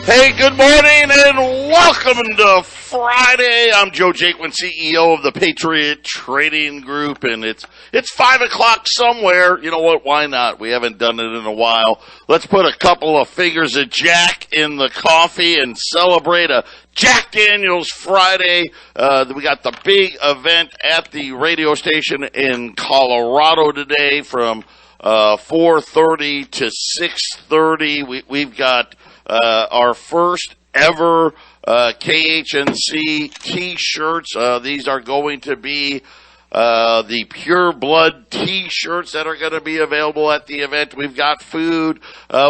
Hey, good morning and welcome to Friday. I'm Joe Jaquint, CEO of the Patriot Trading Group, and it's 5 o'clock somewhere. You know what? Why not? We haven't done it in a while. Let's put a couple of fingers of Jack in the coffee and celebrate a Jack Daniels Friday. We got the big event at the radio station in Colorado today from 4:30 to 6:30. We've got our first ever KHNC T-shirts. These are going to be the Pure Blood T-shirts that are going to be available at the event. We've got food.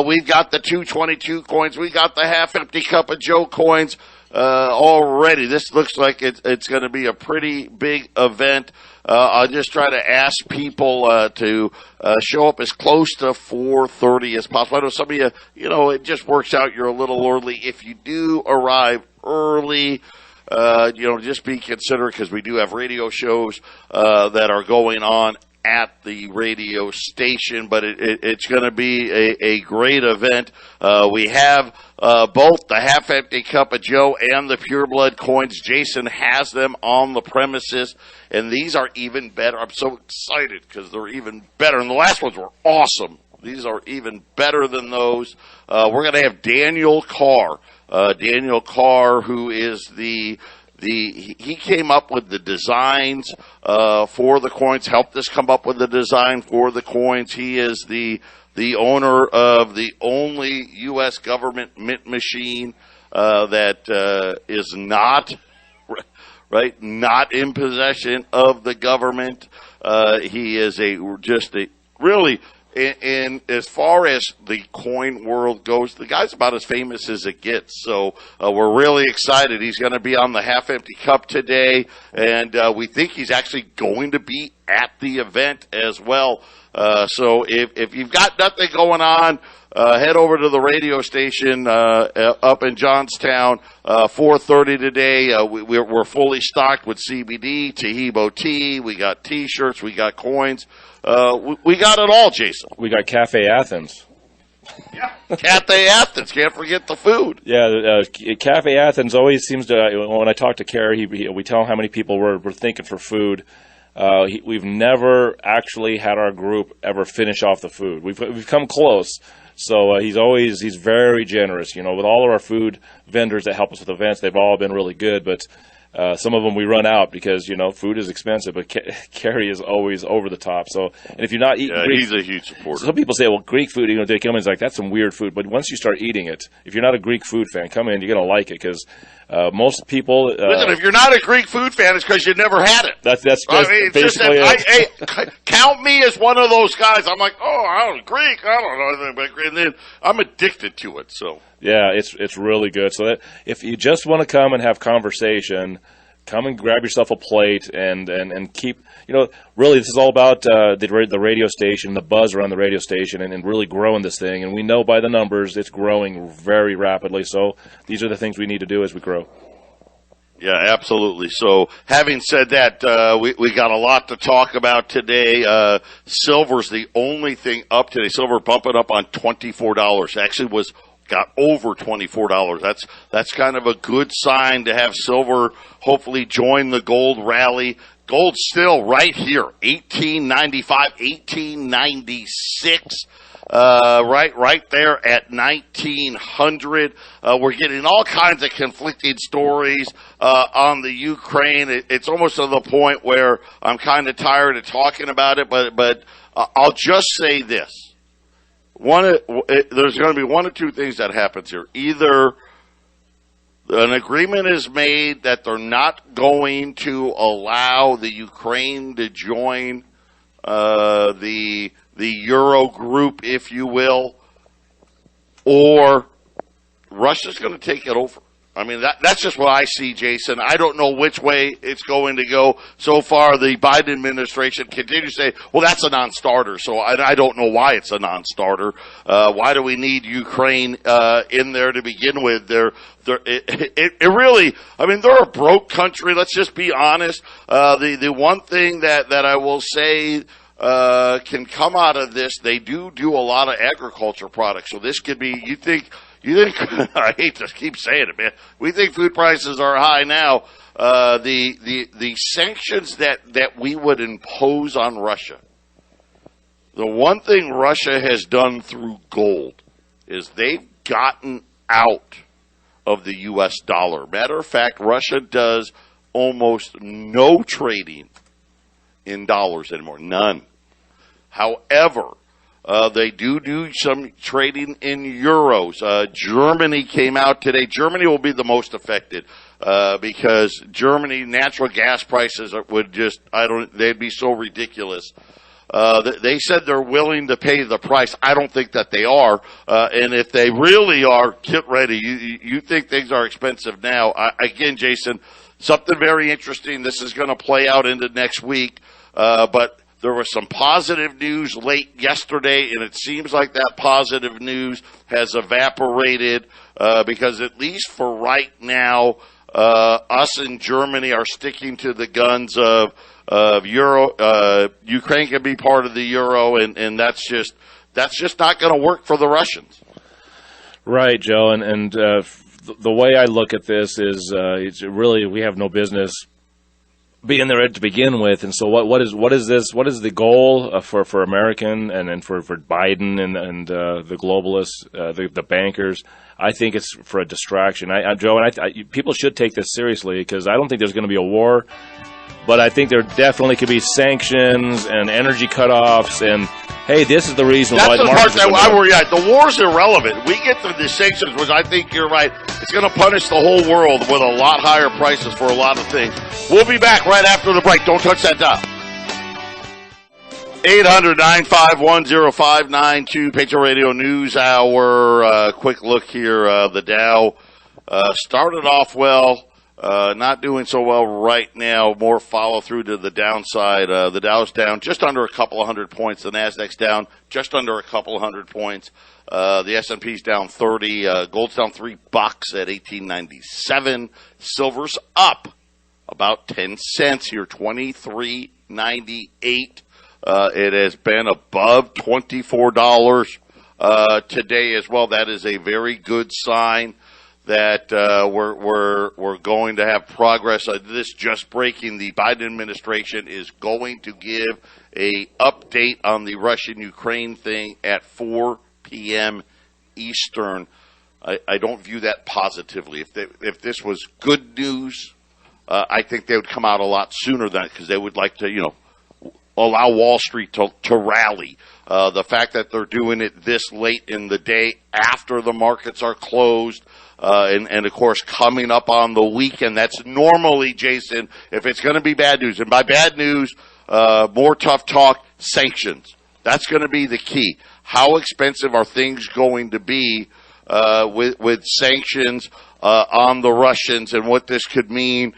We've got the 222 coins. We got the half-empty cup of Joe coins already. This looks like it's going to be a pretty big event. I'll just try to ask people to show up as close to 4:30 as possible. I know some of you, it just works out. You're a little early. If you do arrive early, just be considerate because we do have radio shows that are going on at the radio station, but it's going to be a great event. We have both the half-empty cup of Joe and the Pure Blood coins. Jason has them on the premises, and these are even better. I'm so excited because they're even better. And the last ones were awesome. These are even better than those. We're going to have Daniel Carr. Daniel Carr, who is he came up with the designs for the coins, helped us come up with the design for the coins. He is the owner of the only U.S. government mint machine that is not in possession of the government. He is really, and as far as the coin world goes, the guy's about as famous as it gets. So we're really excited. He's going to be on the half-empty cup today, and we think he's actually going to be at the event as well. So if you've got nothing going on, head over to the radio station up in Johnstown, 4:30 today. We're fully stocked with CBD, Tahibo tea. We got T-shirts. We got coins. We got it all, Jason. We got Cafe Athens. Yeah, Cafe Athens. Can't forget the food. Yeah, Cafe Athens always seems to. When I talk to Carr, we tell him how many people we're thinking for food. We've never actually had our group ever finish off the food. We've come close. So he's very generous. With all of our food vendors that help us with events, they've all been really good. But some of them we run out because food is expensive. But Carrie is always over the top. So, and if you're not eating, he's a huge supporter. Some people say, well, Greek food. They come in, it's like that's some weird food. But once you start eating it, if you're not a Greek food fan, come in, you're gonna like it because most people. Listen, if you're not a Greek food fan, it's because you never had it. That's basically it. Count me as one of those guys. I'm like, I'm Greek. I don't know anything about Greek. And then I'm addicted to it. So yeah, it's really good. So that if you just want to come and have conversation, come and grab yourself a plate and keep. Really, this is all about the radio station, the buzz around the radio station, and really growing this thing. And we know by the numbers it's growing very rapidly. So these are the things we need to do as we grow. Yeah, absolutely. So having said that, we got a lot to talk about today. Silver's the only thing up today. Silver bumping up on $24. Actually got over $24. That's kind of a good sign to have silver hopefully join the gold rally. Gold's still right here, 1895, 1896. Right there at 1900. We're getting all kinds of conflicting stories on the Ukraine. It's almost to the point where I'm kind of tired of talking about it, but I'll just say this. There's going to be one or two things that happens here. Either an agreement is made that they're not going to allow the Ukraine to join the Euro group, if you will, or Russia's going to take it over. I mean, that's just what I see, Jason. I don't know which way it's going to go. So far, the Biden administration continues to say, well, that's a non-starter. So I don't know why it's a non-starter. Why do we need Ukraine in there to begin with? It really, I mean, they're a broke country. Let's just be honest. The one thing that I will say can come out of this, they do a lot of agriculture products. So this could be, you think You think, I hate to keep saying it, man. We think food prices are high now. The sanctions that we would impose on Russia, the one thing Russia has done through gold is they've gotten out of the U.S. dollar. Matter of fact, Russia does almost no trading in dollars anymore. None. However, they do some trading in euros. Germany came out today. Germany will be the most affected because Germany natural gas prices they'd be so ridiculous. They said they're willing to pay the price. I don't think that they are. And if they really are, get ready. You think things are expensive now. Again, Jason, something very interesting. This is going to play out into next week. But there was some positive news late yesterday, and it seems like that positive news has evaporated because at least for right now, us in Germany are sticking to the guns of Euro. Ukraine can be part of the Euro, and that's just not going to work for the Russians. Right, Joe, and the way I look at this is it's really we have no business being there to begin with, and so what is this? What is the goal for American and for Biden and the globalists, the bankers? I think it's for a distraction. Joe, and people should take this seriously because I don't think there's going to be a war, but I think there definitely could be sanctions and energy cutoffs. And hey, this is the reason why the markets part that I worry at. The war's irrelevant. We get to the sanctions, which I think you're right. It's going to punish the whole world with a lot higher prices for a lot of things. We'll be back right after the break. Don't touch that dial. 800-951-0592, Patriot Radio News Hour. Quick look here. The Dow started off well. Not doing so well right now. More follow through to the downside. The Dow's down just under a couple of hundred points. The Nasdaq's down just under a couple of hundred points. The S&P's down 30. Gold's down $3 at $18.97. Silver's up about 10 cents here, $23.98. It has been above $24 today as well. That is a very good sign that we're going to have progress. This just breaking. The Biden administration is going to give a update on the Russian-Ukraine thing at 4 p.m. Eastern. I don't view that positively. If this was good news, I think they would come out a lot sooner than because they would like to, allow Wall Street to rally. The fact that they're doing it this late in the day after the markets are closed, and of course coming up on the weekend, that's normally, Jason, if it's going to be bad news, and by bad news, more tough talk, sanctions. That's going to be the key. How expensive are things going to be with sanctions on the Russians, and what this could mean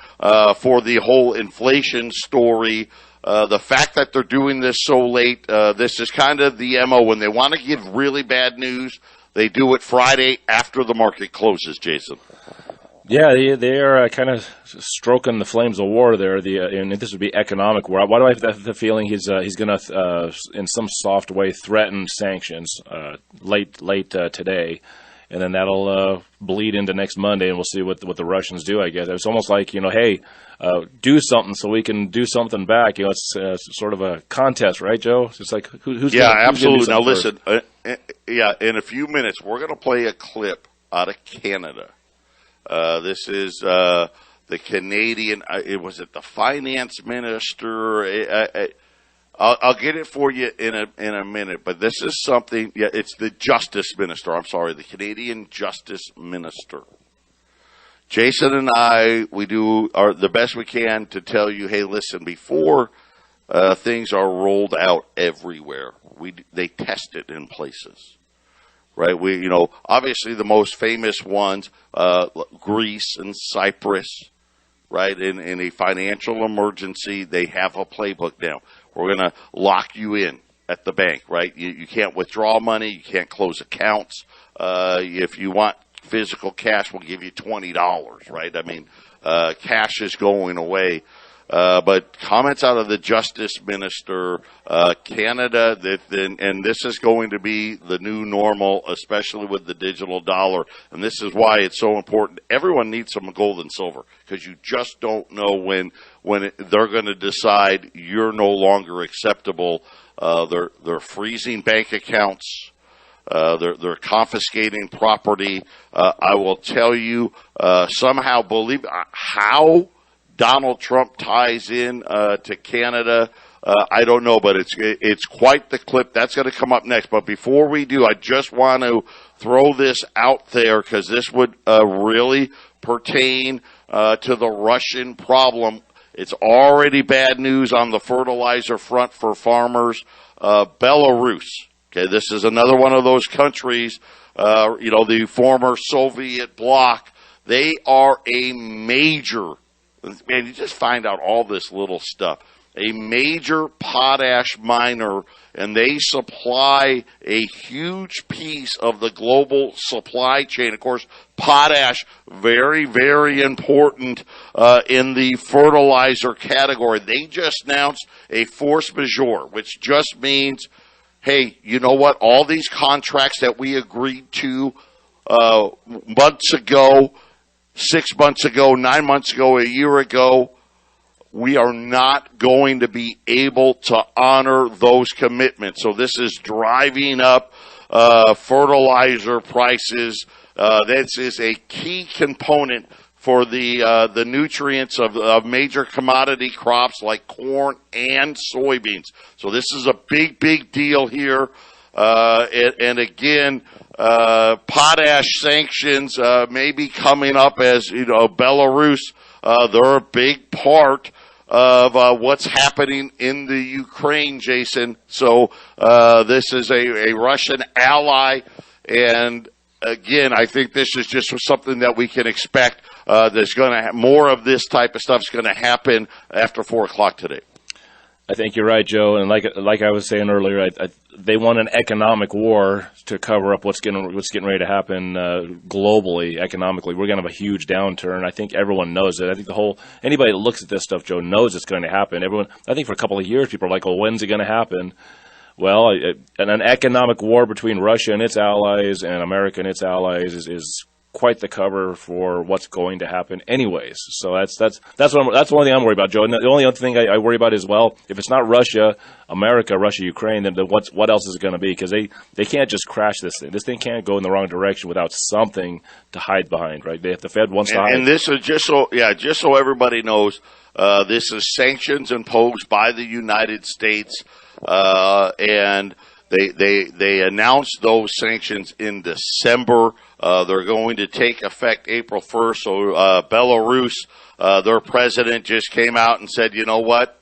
for the whole inflation story? The fact that they're doing this so late, this is kind of the MO. When they want to give really bad news, they do it Friday after the market closes, Jason. Yeah, they are kind of stroking the flames of war there. And this would be economic war. Why do I have the feeling he's going to, in some soft way, threaten sanctions late today? And then that'll bleed into next Monday, and we'll see what the Russians do, I guess. It's almost like, hey, do something so we can do something back. It's sort of a contest, right, Joe? It's like, who's absolutely. Now, first? listen, in a few minutes, we're going to play a clip out of Canada. This is the Canadian, was it the finance minister? I'll get it for you in a minute, but this is something. Yeah, it's the Justice Minister. I'm sorry, the Canadian Justice Minister. Jason and I, we do the best we can to tell you, hey, listen, before things are rolled out everywhere, they test it in places, right? Obviously the most famous ones, Greece and Cyprus, right? In a financial emergency, they have a playbook now. We're going to lock you in at the bank, right? You can't withdraw money. You can't close accounts. If you want physical cash, we'll give you $20, right? I mean, cash is going away. But comments out of the Justice Minister, Canada, and this is going to be the new normal, especially with the digital dollar. And this is why it's so important. Everyone needs some gold and silver because you just don't know when they're going to decide you're no longer acceptable. They're freezing bank accounts. They're confiscating property. I will tell you, somehow believe how Donald Trump ties in to Canada. I don't know, but it's quite the clip. That's going to come up next. But before we do, I just want to throw this out there because this would really pertain to the Russian problem. It's already bad news on the fertilizer front for farmers. Belarus. Okay, this is another one of those countries, the former Soviet bloc. They are a major, man, you just find out all this little stuff, a major potash miner, and they supply a huge piece of the global supply chain. Of course, potash, very, very important in the fertilizer category. They just announced a force majeure, which just means, hey, you know what? All these contracts that we agreed to months ago, 6 months ago, 9 months ago, a year ago, we are not going to be able to honor those commitments. So this is driving up fertilizer prices. This is a key component for the nutrients of major commodity crops like corn and soybeans. So this is a big, big deal here. And again, potash sanctions may be coming up as, Belarus, they're a big part of what's happening in the Ukraine, Jason. So this is a Russian ally, and again, I think this is just something that we can expect. There's going to more of this type of stuff is going to happen after 4 o'clock today. I think you're right, Joe. And like I was saying earlier, they want an economic war to cover up what's getting ready to happen globally, economically. We're going to have a huge downturn. I think everyone knows it. I think anybody that looks at this stuff, Joe, knows it's going to happen. I think for a couple of years, people are like, well, when's it going to happen? Well, an economic war between Russia and its allies and America and its allies is quite the cover for what's going to happen anyways. So that's the only thing I'm worried about, Joe. And the only other thing I worry about is, well, if it's not Russia, America, Russia, Ukraine, then what else is it going to be? Because they can't just crash this thing. This thing can't go in the wrong direction without something to hide behind, right? If the Fed wants to hide. And this is just so everybody knows, this is sanctions imposed by the United States, and they announced those sanctions in December. They're going to take effect April 1st. So Belarus, their president just came out and said, you know what?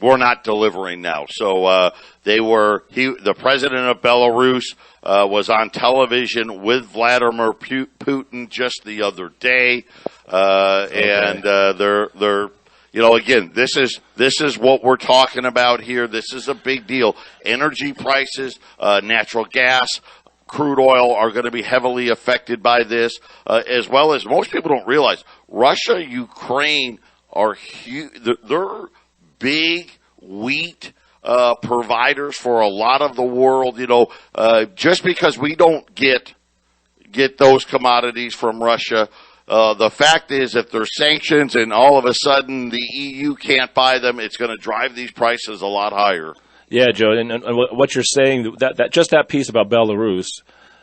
We're not delivering now. So the president of Belarus was on television with Vladimir Putin just the other day, and they're again, this is what we're talking about here. This is a big deal. Energy prices, natural gas, crude oil are going to be heavily affected by this, as well as most people don't realize Russia, Ukraine are huge. They're big wheat providers for a lot of the world. Just because we don't get those commodities from Russia, the fact is, if there's sanctions and all of a sudden the EU can't buy them, it's going to drive these prices a lot higher. Yeah, Joe, and what you're saying, that piece about Belarus,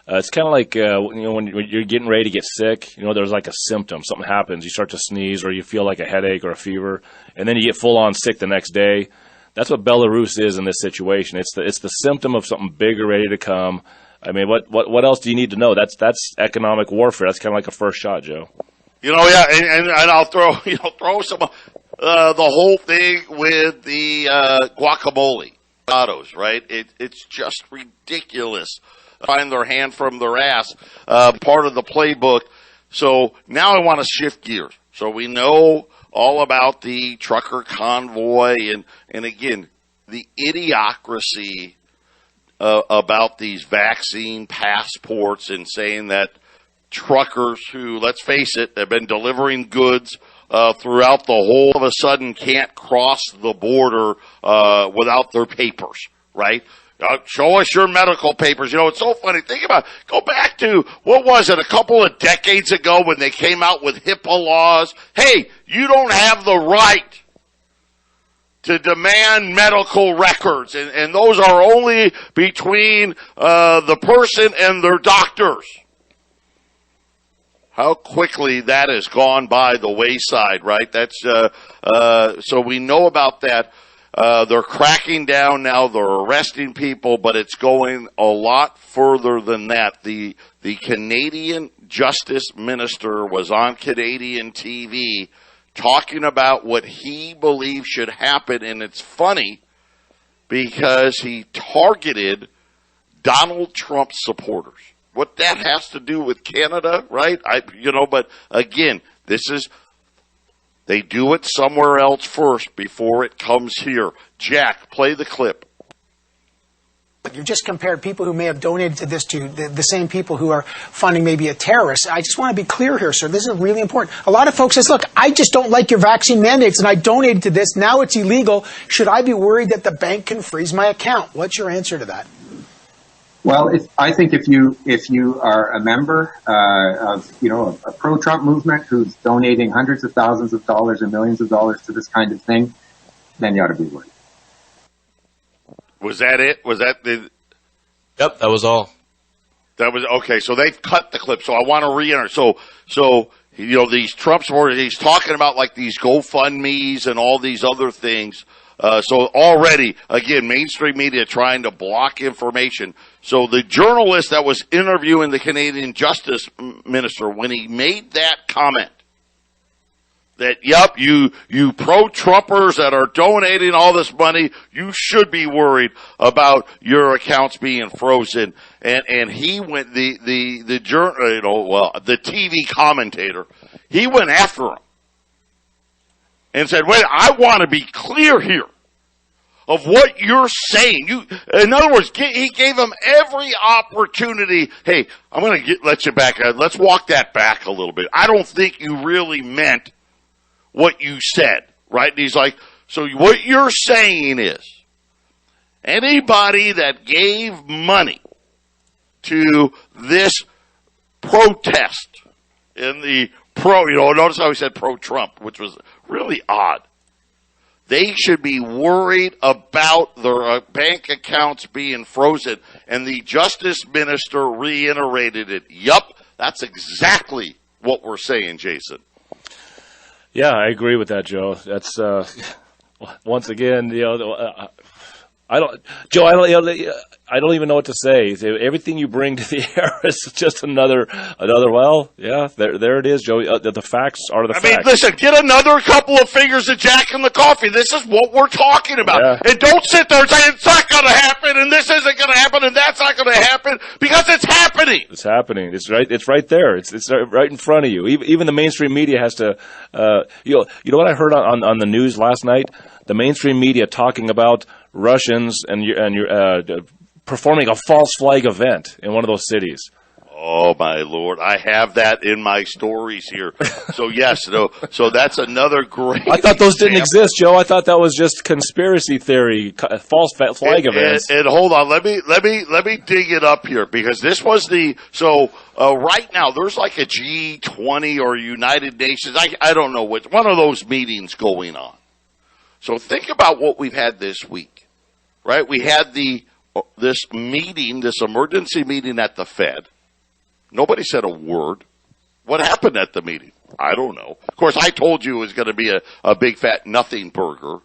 it's kind of like when you're getting ready to get sick. There's like a symptom, something happens, you start to sneeze, or you feel like a headache or a fever, and then you get full on sick the next day. That's what Belarus is in this situation. It's the symptom of something bigger ready to come. I mean, what else do you need to know? That's economic warfare. That's kind of like a first shot, Joe. And I'll throw some the whole thing with the guacamole, right? It's just ridiculous. Find their hand from their ass, part of the playbook. So now I want to shift gears. So we know all about the trucker convoy and again, the idiocracy about these vaccine passports and saying that truckers who, let's face it, have been delivering goods throughout the whole of a sudden can't cross the border without their papers, right? Show us your medical papers. You know, it's so funny. Think about it. Go back to, what was it, a couple of decades ago when they came out with HIPAA laws. Hey, you don't have the right to demand medical records, and those are only between the person and their doctors. How quickly that has gone by the wayside, right? That's so we know about that. They're cracking down now. They're arresting people, but it's going a lot further than that. The Canadian Justice Minister was on Canadian TV talking about what he believes should happen, and it's funny because he targeted Donald Trump supporters. What that has to do with Canada, right? But again, they do it somewhere else first before it comes here. Jack, play the clip. You've just compared people who may have donated to this to the same people who are funding maybe a terrorist. I just want to be clear here, sir. This is really important. A lot of folks says, look, I just don't like your vaccine mandates and I donated to this. Now it's illegal. Should I be worried that the bank can freeze my account? What's your answer to that? Well, I think if you are a member of a pro-Trump movement who's donating hundreds of thousands of dollars and millions of dollars to this kind of thing, then you ought to be worried. Was that it? Was that the? Yep, that was all. That was okay. So they've cut the clip. So I want to re-enter. So these Trump supporters, he's talking about like these GoFundMe's and all these other things. So already, again, mainstream media trying to block information. So the journalist that was interviewing the Canadian Justice Minister, when he made that comment, that, yep, you pro-Trumpers that are donating all this money, you should be worried about your accounts being frozen. And he went, the TV commentator, he went after him and said, wait, I want to be clear here of what you're saying. In other words, he gave him every opportunity. Hey, I'm going to let you back. Let's walk that back a little bit. I don't think you really meant what you said, right? And he's like, so what you're saying is anybody that gave money to this protest in the notice how he said pro-Trump, which was really odd. They should be worried about their bank accounts being frozen. And the Justice Minister reiterated it. Yup, that's exactly what we're saying, Jason. Yeah, I agree with that, Joe. That's once again, I don't even know what to say. Everything you bring to the air is just another. Well, yeah, there it is, Joe. The facts are the facts. I mean, listen, get another couple of fingers of Jack in the coffee. This is what we're talking about, and don't sit there and say it's not going to happen, and this isn't going to happen, and that's not going to happen because it's happening. It's happening. It's right. It's right there. It's right in front of you. Even the mainstream media has to. You know what I heard on the news last night? The mainstream media talking about Russians and performing a false flag event in one of those cities. Oh, my Lord. I have that in my stories here. So, yes, so that's another great I thought those didn't exist, Joe. I thought that was just conspiracy theory, false flag events. And hold on, let me dig it up here, because this was right now there's like a G20 or United Nations, I don't know which, one of those meetings going on. So think about what we've had this week, right? We had this emergency meeting at the Fed. Nobody said a word. What happened at the meeting? I don't know. Of course, I told you it was going to be a big fat nothing burger,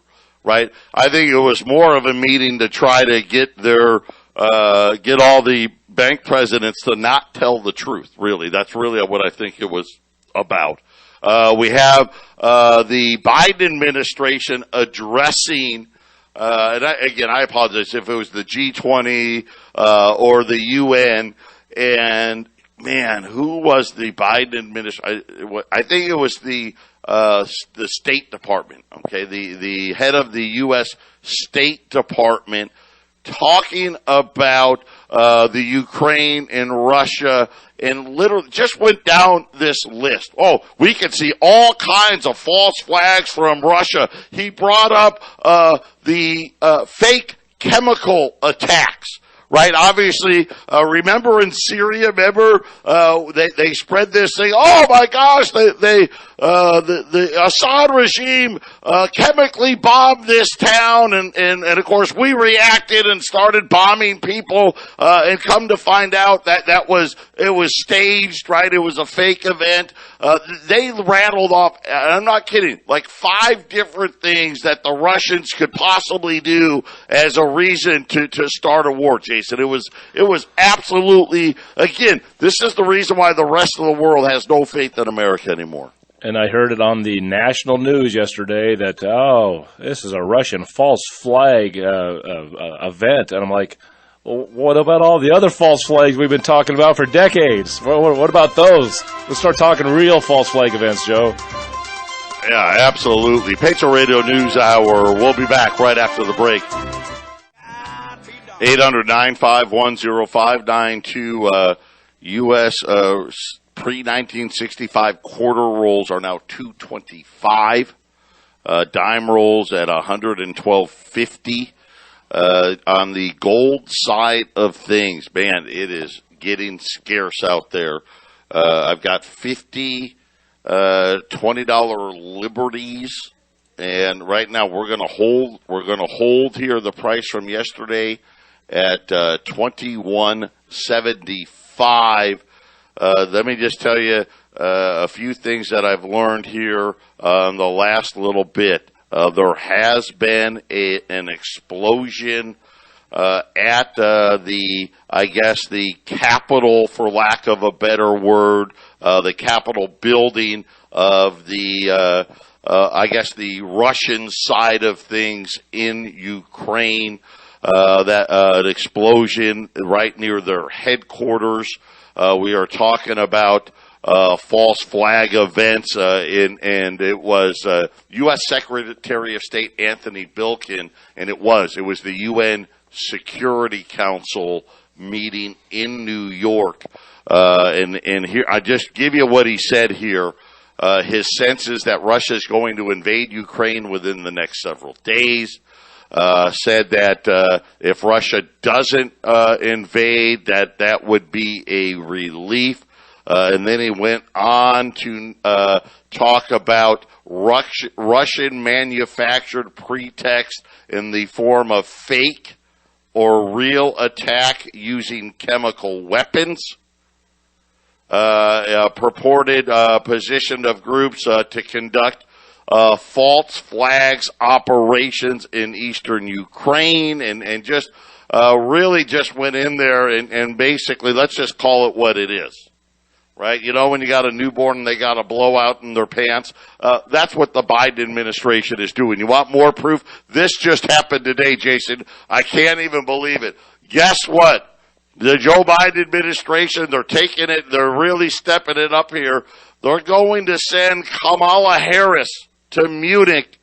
right? I think it was more of a meeting to try to get all the bank presidents to not tell the truth, really. That's really what I think it was about. We have the Biden administration addressing, and I apologize if it was the G20 or the UN, and man, who was the Biden administration? I think it was the State Department. Okay, the head of the U.S. State Department talking about the Ukraine and Russia, and literally just went down this list. Oh, we can see all kinds of false flags from Russia. He brought up the fake chemical attacks. Right, obviously, remember in Syria, they spread this thing, oh my gosh, the Assad regime, chemically bombed this town, and of course we reacted and started bombing people, and come to find out that it was staged, right, it was a fake event. They rattled off, and I'm not kidding, like 5 different things that the Russians could possibly do as a reason to start a war, Jason. It was absolutely, again, this is the reason why the rest of the world has no faith in America anymore. And I heard it on the national news yesterday that, this is a Russian false flag event. And I'm like, well, what about all the other false flags we've been talking about for decades? What about those? Let's start talking real false flag events, Joe. Yeah, absolutely. Patriot Radio News Hour. We'll be back right after the break. 800-951-0592, U.S. Pre-1965 quarter rolls are now $2.25. Dime rolls at $112.50. On the gold side of things, man, it is getting scarce out there. I've got 50 $20 liberties, and right now we're going to hold here the price from yesterday at $21.75. Let me just tell you a few things that I've learned here in the last little bit. There has been an explosion at the Capitol, for lack of a better word, the Capitol building of the Russian side of things in Ukraine. An explosion right near their headquarters. We are talking about false flag events, and it was U.S. Secretary of State Anthony Blinken, and it was the UN Security Council meeting in New York. And here, I just give you what he said here. His sense is that Russia is going to invade Ukraine within the next several days. Said that if Russia doesn't invade, that would be a relief. And then he went on to talk about Russian manufactured pretext in the form of fake or real attack using chemical weapons. Purported position of groups to conduct false flags operations in eastern Ukraine, and just really just went in there and basically, let's just call it what it is. Right? You know, when you got a newborn and they got a blowout in their pants, that's what the Biden administration is doing. You want more proof? This just happened today, Jason. I can't even believe it. Guess what? The Joe Biden administration, they're taking it, they're really stepping it up here. They're going to send Kamala Harris to Munich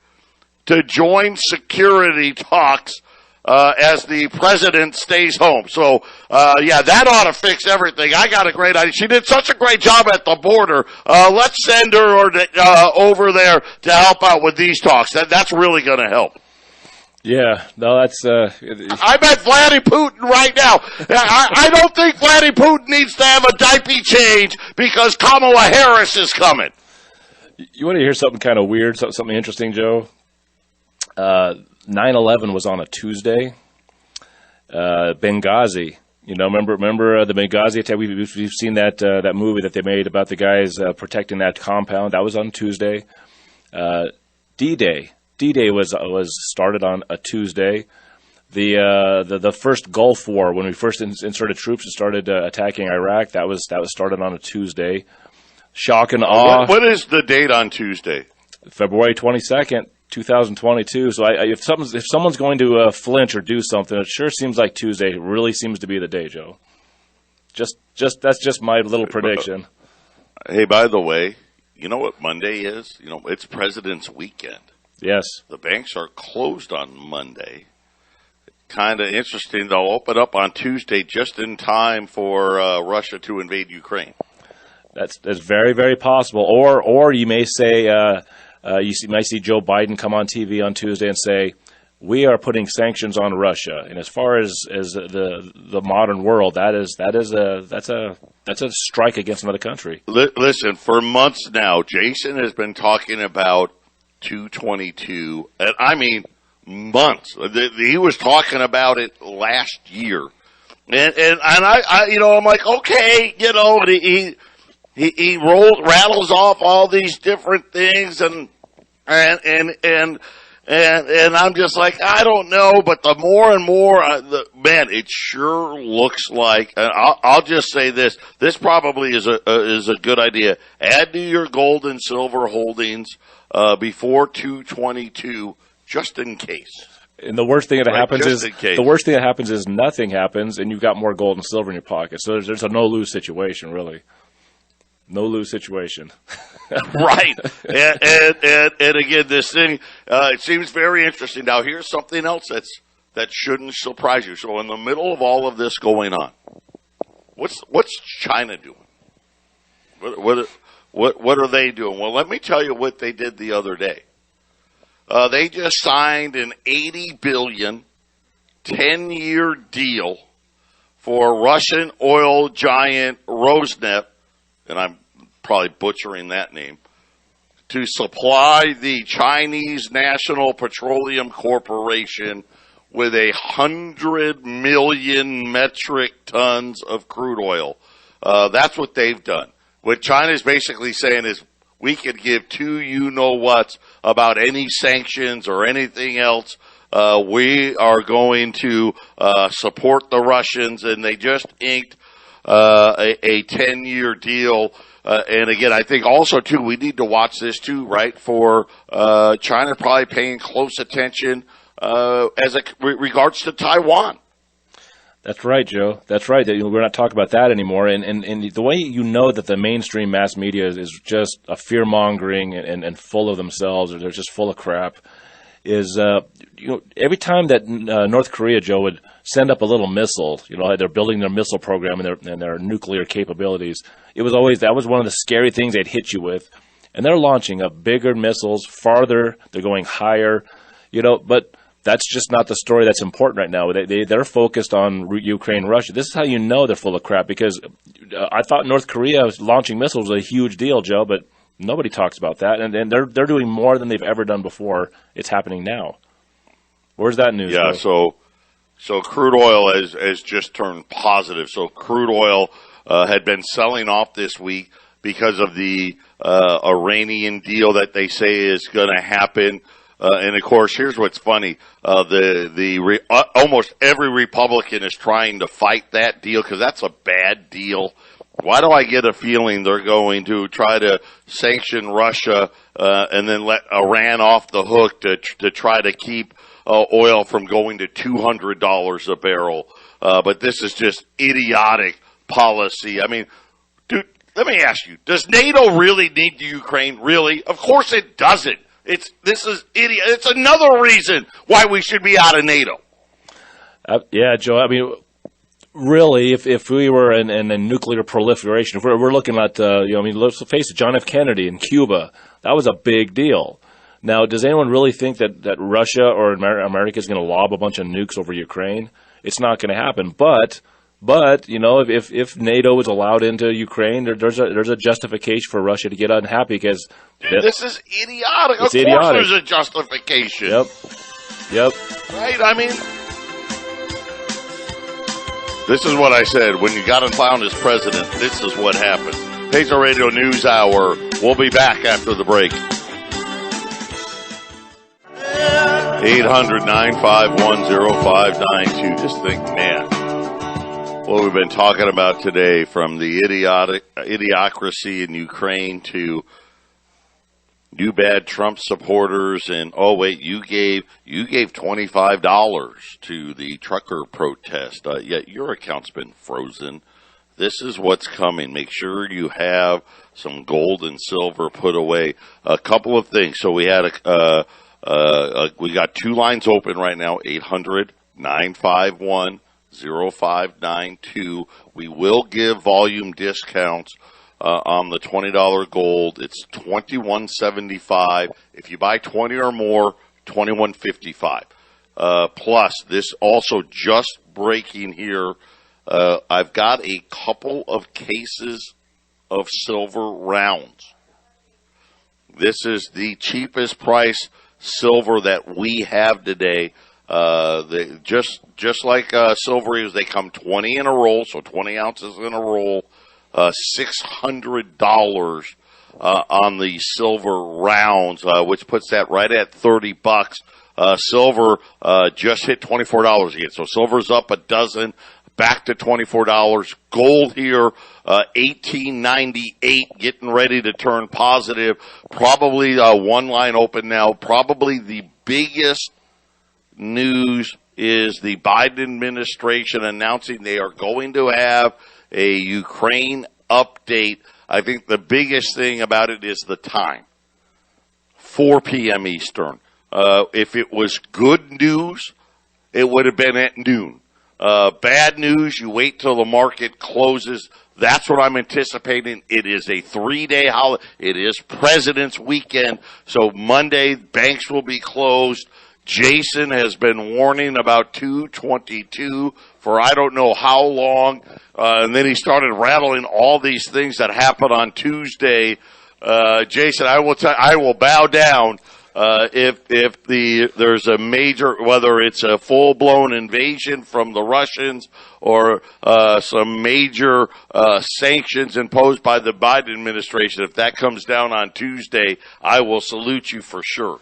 to join security talks as the president stays home. So, that ought to fix everything. I got a great idea. She did such a great job at the border. Let's send her over there to help out with these talks. That's really going to help. Yeah, no, that's... I bet Vladimir Putin right now. I don't think Vladimir Putin needs to have a diaper change because Kamala Harris is coming. You want to hear something kind of weird, something interesting, Joe? 9/11 was on a Tuesday. Benghazi, remember the Benghazi attack? We've seen that movie that they made about the guys protecting that compound. That was on Tuesday. D-Day was started on a Tuesday. The first Gulf War, when we first inserted troops and started attacking Iraq, that was started on a Tuesday. Shock and awe. What is the date on Tuesday? February 22nd, 2022. So if someone's going to flinch or do something, it sure seems like Tuesday really seems to be the day, Joe. Just that's just my little prediction. Hey, by the way, you know what Monday is? It's President's Weekend. Yes. The banks are closed on Monday. kind of interesting. They'll open up on Tuesday just in time for Russia to invade Ukraine. That's very, very possible. Or you may say might see Joe Biden come on TV on Tuesday and say, we are putting sanctions on Russia. And as far as the modern world, that's a strike against another country. Listen, for months now, Jason has been talking about 222, and I mean months. He was talking about it last year, and I I'm like, okay, he rattles off all these different things, and I'm just like, I don't know, but the more and more, it sure looks like. And I'll just say this: this probably is a good idea. Add to your gold and silver holdings before 222, just in case. And the worst thing that happens is nothing happens, and you've got more gold and silver in your pocket. So there's a no-lose situation, really. No-lose situation. Right. And again, this thing, it seems very interesting. Now, here's something else that shouldn't surprise you. So in the middle of all of this going on, what's China doing? What are they doing? Well, let me tell you what they did the other day. They just signed an $80 billion 10-year deal for Russian oil giant Rosneft, and I'm probably butchering that name, to supply the Chinese National Petroleum Corporation with 100 million metric tons of crude oil. That's what they've done. What China's basically saying is, we could give two you-know-whats about any sanctions or anything else. We are going to support the Russians, and they just inked a 10-year deal. And again, I think also, too, we need to watch this, too, right, for China probably paying close attention as it regards to Taiwan. That's right, Joe. That's right. We're not talking about that anymore. And the way you know that the mainstream mass media is just a fear-mongering and full of themselves, or they're just full of crap, is every time that North Korea, Joe, would send up a little missile, they're building their missile program and their nuclear capabilities, that was one of the scary things they'd hit you with. And they're launching up bigger missiles, farther, they're going higher, but that's just not the story that's important right now. They're focused on Ukraine, Russia. This is how you know they're full of crap, because I thought North Korea launching missiles was a huge deal, Joe, but nobody talks about that. And they're doing more than they've ever done before. It's happening now. Where's that news? Yeah, so crude oil has just turned positive. So crude oil had been selling off this week because of the Iranian deal that they say is going to happen. And of course, here's what's funny: almost every Republican is trying to fight that deal because that's a bad deal. Why do I get a feeling they're going to try to sanction Russia and then let Iran off the hook to try to keep oil from going to $200 a barrel? But this is just idiotic policy. I mean, dude, let me ask you: does NATO really need the Ukraine? Really? Of course it doesn't. This is idiot. It's another reason why we should be out of NATO. Yeah, Joe. I mean, really, if we were in a nuclear proliferation, if we're looking at, let's face it, John F. Kennedy in Cuba, that was a big deal. Now, does anyone really think that Russia or America is going to lob a bunch of nukes over Ukraine? It's not going to happen. But if NATO is allowed into Ukraine, there's a justification for Russia to get unhappy because this is idiotic. Of course, there's a justification. Yep. Right? I mean, this is what I said when you got him found as president. This is what happened. Patriot Radio News Hour. We'll be back after the break. 800-951-0592. Just think, man, what we've been talking about today, from the idiocracy in Ukraine to you bad Trump supporters, and you gave $25 to the trucker protest, yet your account's been frozen. This is what's coming. Make sure you have some gold and silver put away. A couple of things. So we had we got two lines open right now, 951-0592. We will give volume discounts on the $20 gold. It's $21.75. If you buy 20 or more, $21.55. Plus, this also just breaking here. I've got a couple of cases of silver rounds. This is the cheapest price silver that we have today. Just like silver is, they come 20 in a roll, so 20 ounces in a roll. $600 on the silver rounds, which puts that right at $30. Silver just hit $24 again, so silver's up a dozen, back to $24. Gold here, $18.98, getting ready to turn positive. Probably one line open now. Probably the biggest news is the Biden administration announcing they are going to have a Ukraine update. I think the biggest thing about it is the time, 4 p.m. Eastern. If it was good news, it would have been at noon. Bad news, you wait till the market closes. That's what I'm anticipating. It is a 3-day holiday. It is President's Weekend, so Monday banks will be closed. Jason has been warning about 222 for I don't know how long, and then he started rattling all these things that happened on Tuesday. Jason, I will bow down if there's a major, whether it's a full-blown invasion from the Russians or some major sanctions imposed by the Biden administration. If that comes down on Tuesday, I will salute you for sure.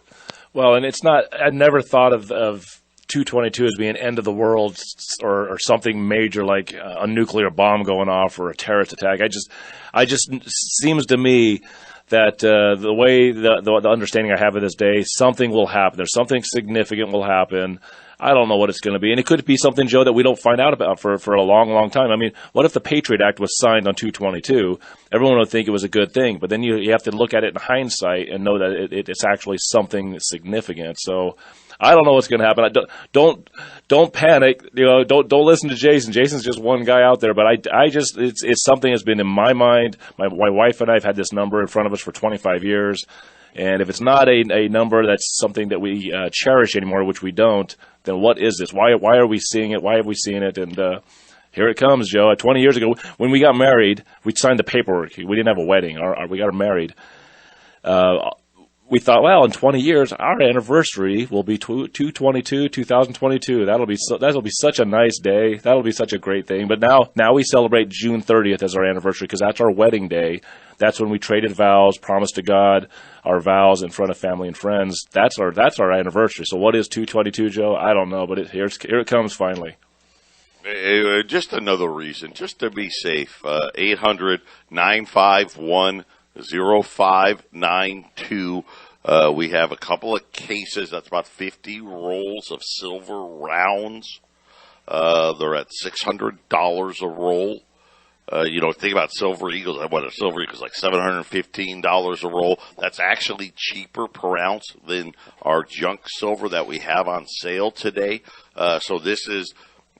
Well, and it's not. I never thought of 222 as being end of the world or something major like a nuclear bomb going off or a terrorist attack. I just seems to me that the way the understanding I have of this day, something will happen. There's something significant will happen. I don't know what it's going to be. And it could be something, Joe, that we don't find out about for a long, long time. I mean, what if the Patriot Act was signed on 222? Everyone would think it was a good thing. But then you have to look at it in hindsight and know that it's actually something significant. So I don't know what's going to happen. Don't panic. Don't listen to Jason. Jason's just one guy out there. But it's something that's been in my mind. My wife and I have had this number in front of us for 25 years. And if it's not a number that's something that we cherish anymore, which we don't, then what is this? Why are we seeing it? Why have we seen it? And here it comes, Joe. 20 years ago, when we got married, we signed the paperwork. We didn't have a wedding. We got married. We thought, well, in 20 years, our anniversary will be 2022. That'll be such a nice day. That'll be such a great thing. But now we celebrate June 30th as our anniversary because that's our wedding day. That's when we traded vows, promised to God our vows in front of family and friends. That's our anniversary. So what is 222, Joe? I don't know, but here it comes finally. Just another reason, just to be safe. 800-951-0592. We have a couple of cases. That's about 50 rolls of silver rounds. They're at $600 a roll. Think about Silver Eagles. What a Silver Eagles, like $715 a roll. That's actually cheaper per ounce than our junk silver that we have on sale today. So this is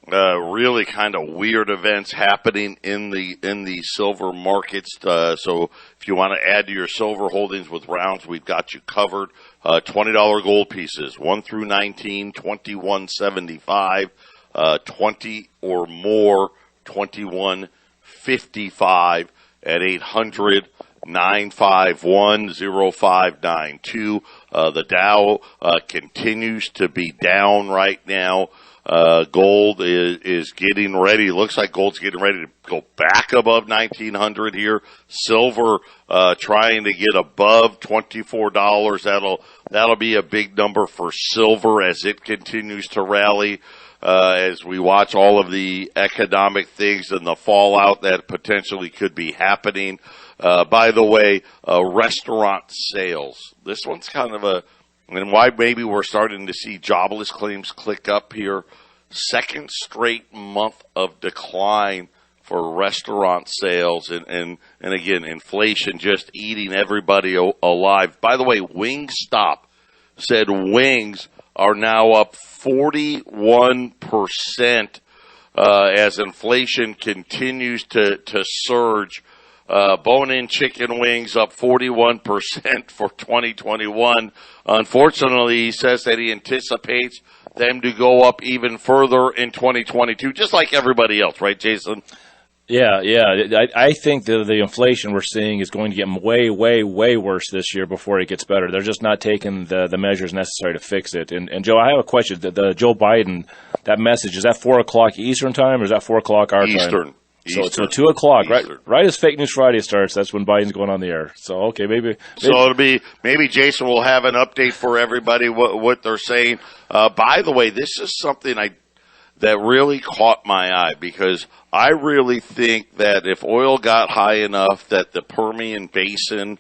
really kind of weird events happening in the silver markets. So if you want to add to your silver holdings with rounds, we've got you covered. $20 gold pieces, 1 through 19, $21.75. 20 or more, $21.55 at 800-951-0592. The Dow continues to be down right now. Gold is getting ready. Looks like gold's getting ready to go back above 1900 here. Silver trying to get above $24. That'll be a big number for silver as it continues to rally. As we watch all of the economic things and the fallout that potentially could be happening. By the way, restaurant sales. This one's kind of and why maybe we're starting to see jobless claims click up here. Second straight month of decline for restaurant sales. And again, inflation just eating everybody alive. By the way, Wingstop said wings are now up 41%. As inflation continues to surge. Bone-in chicken wings up 41% for 2021. Unfortunately, he says that he anticipates them to go up even further in 2022, just like everybody else, right, Jason? Yeah. I think the inflation we're seeing is going to get way, way, way worse this year before it gets better. They're just not taking the measures necessary to fix it. And Joe, I have a question. The Joe Biden, that message, is that 4 o'clock Eastern time or is that 4 o'clock our time? So 2 o'clock, right as Fake News Friday starts, that's when Biden's going on the air. So, okay, maybe. So it'll be, maybe Jason will have an update for everybody what they're saying. By the way, this is something that really caught my eye, because I really think that if oil got high enough that the Permian Basin,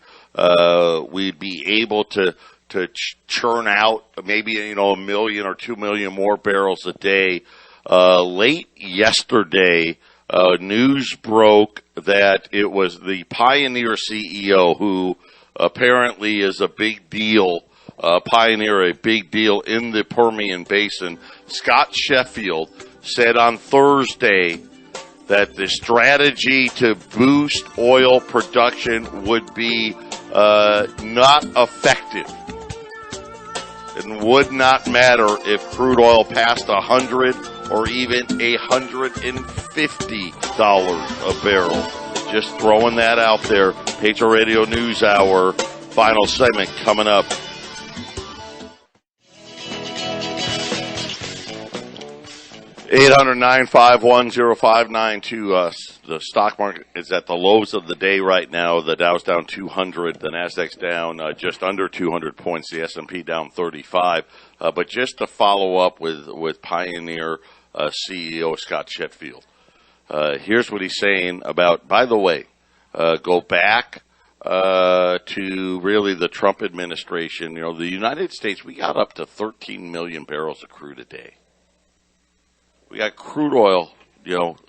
we'd be able to churn out maybe, 1 million or 2 million more barrels a day. Late yesterday, news broke that it was the Pioneer CEO, who apparently is a big deal, Pioneer, a big deal in the Permian Basin. Scott Sheffield said on Thursday that the strategy to boost oil production would be not effective. It would not matter if crude oil passed 100 or even $150 a barrel. Just throwing that out there. Patriot Radio News Hour, final segment coming up. 800-951-0592. The stock market is at the lows of the day right now. The Dow's down 200. The Nasdaq's down just under 200 points. The S&P down 35. But just to follow up with Pioneer CEO Scott Sheffield, here's what he's saying about, by the way, go back to really the Trump administration. The United States, we got up to 13 million barrels of crude a day. We got crude oil,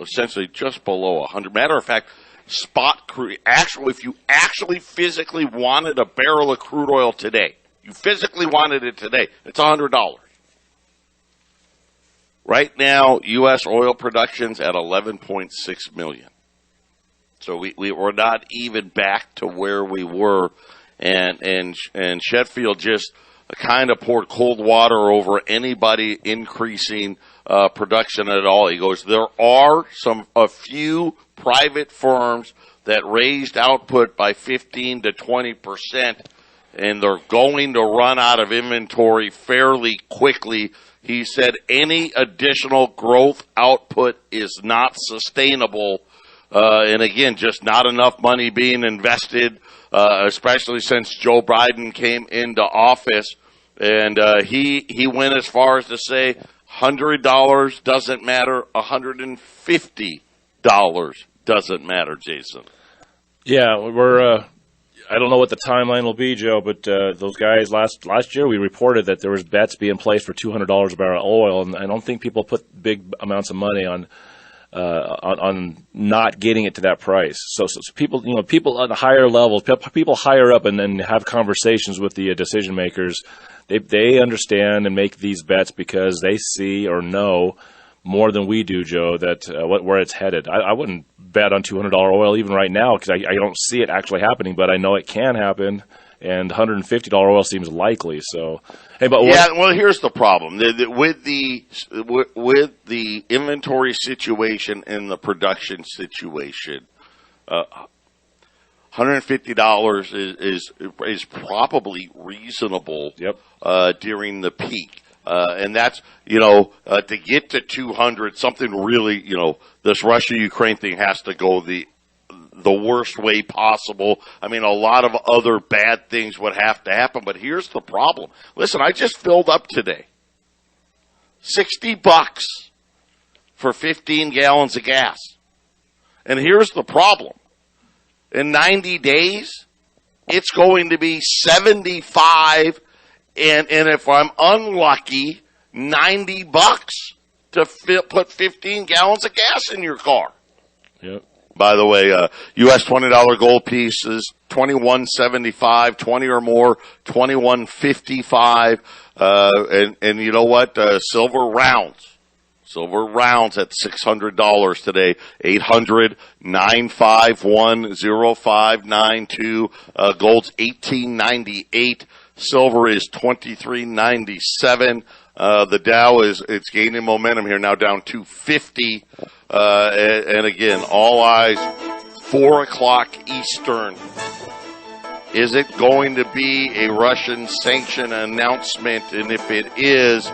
essentially just below 100. Matter of fact, spot crude, if you actually physically wanted a barrel of crude oil today, it's $100. Right now, U.S. oil production's at 11.6 million. So we're not even back to where we were, and Sheffield just kind of poured cold water over anybody increasing production at all. He goes, there are a few private firms that raised output by 15 to 20%, and they're going to run out of inventory fairly quickly. He said any additional growth output is not sustainable, and again, just not enough money being invested, especially since Joe Biden came into office. And he went as far as to say $100 doesn't matter, $150 doesn't matter, Jason. Yeah, we're I don't know what the timeline will be, Joe, but those guys last year we reported that there was bets being placed for $200 a barrel of oil, and I don't think people put big amounts of money on not getting it to that price. So people, people on the higher levels, people higher up, and then have conversations with the decision makers. They understand and make these bets because they see or know more than we do, Joe, that where it's headed. I wouldn't bet on $200 oil even right now because I don't see it actually happening, but I know it can happen, and $150 oil seems likely. So, hey, but well, here's the problem with the inventory situation and the production situation. $150 is probably reasonable. Yep. During the peak. And that's, to get to 200, something really, this Russia-Ukraine thing has to go the worst way possible. I mean, a lot of other bad things would have to happen, but here's the problem. Listen, I just filled up today. $60 for 15 gallons of gas. And here's the problem. In 90 days, it's going to be 75, and if I'm unlucky, $90 to put 15 gallons of gas in your car. Yep. by the way. U.S. $20 gold piece is $21.75, 20 or more, $21.55. And you know what? Silver rounds at $600 today. 800-951-0592. Gold's $18.98. Silver is $23.97. The Dow it's gaining momentum here now, down 250. And again, all eyes 4:00 Eastern. Is it going to be a Russian sanction announcement? And if it is,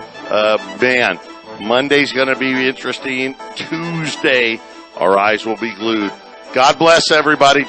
man, Monday's going to be interesting. Tuesday, our eyes will be glued. God bless everybody.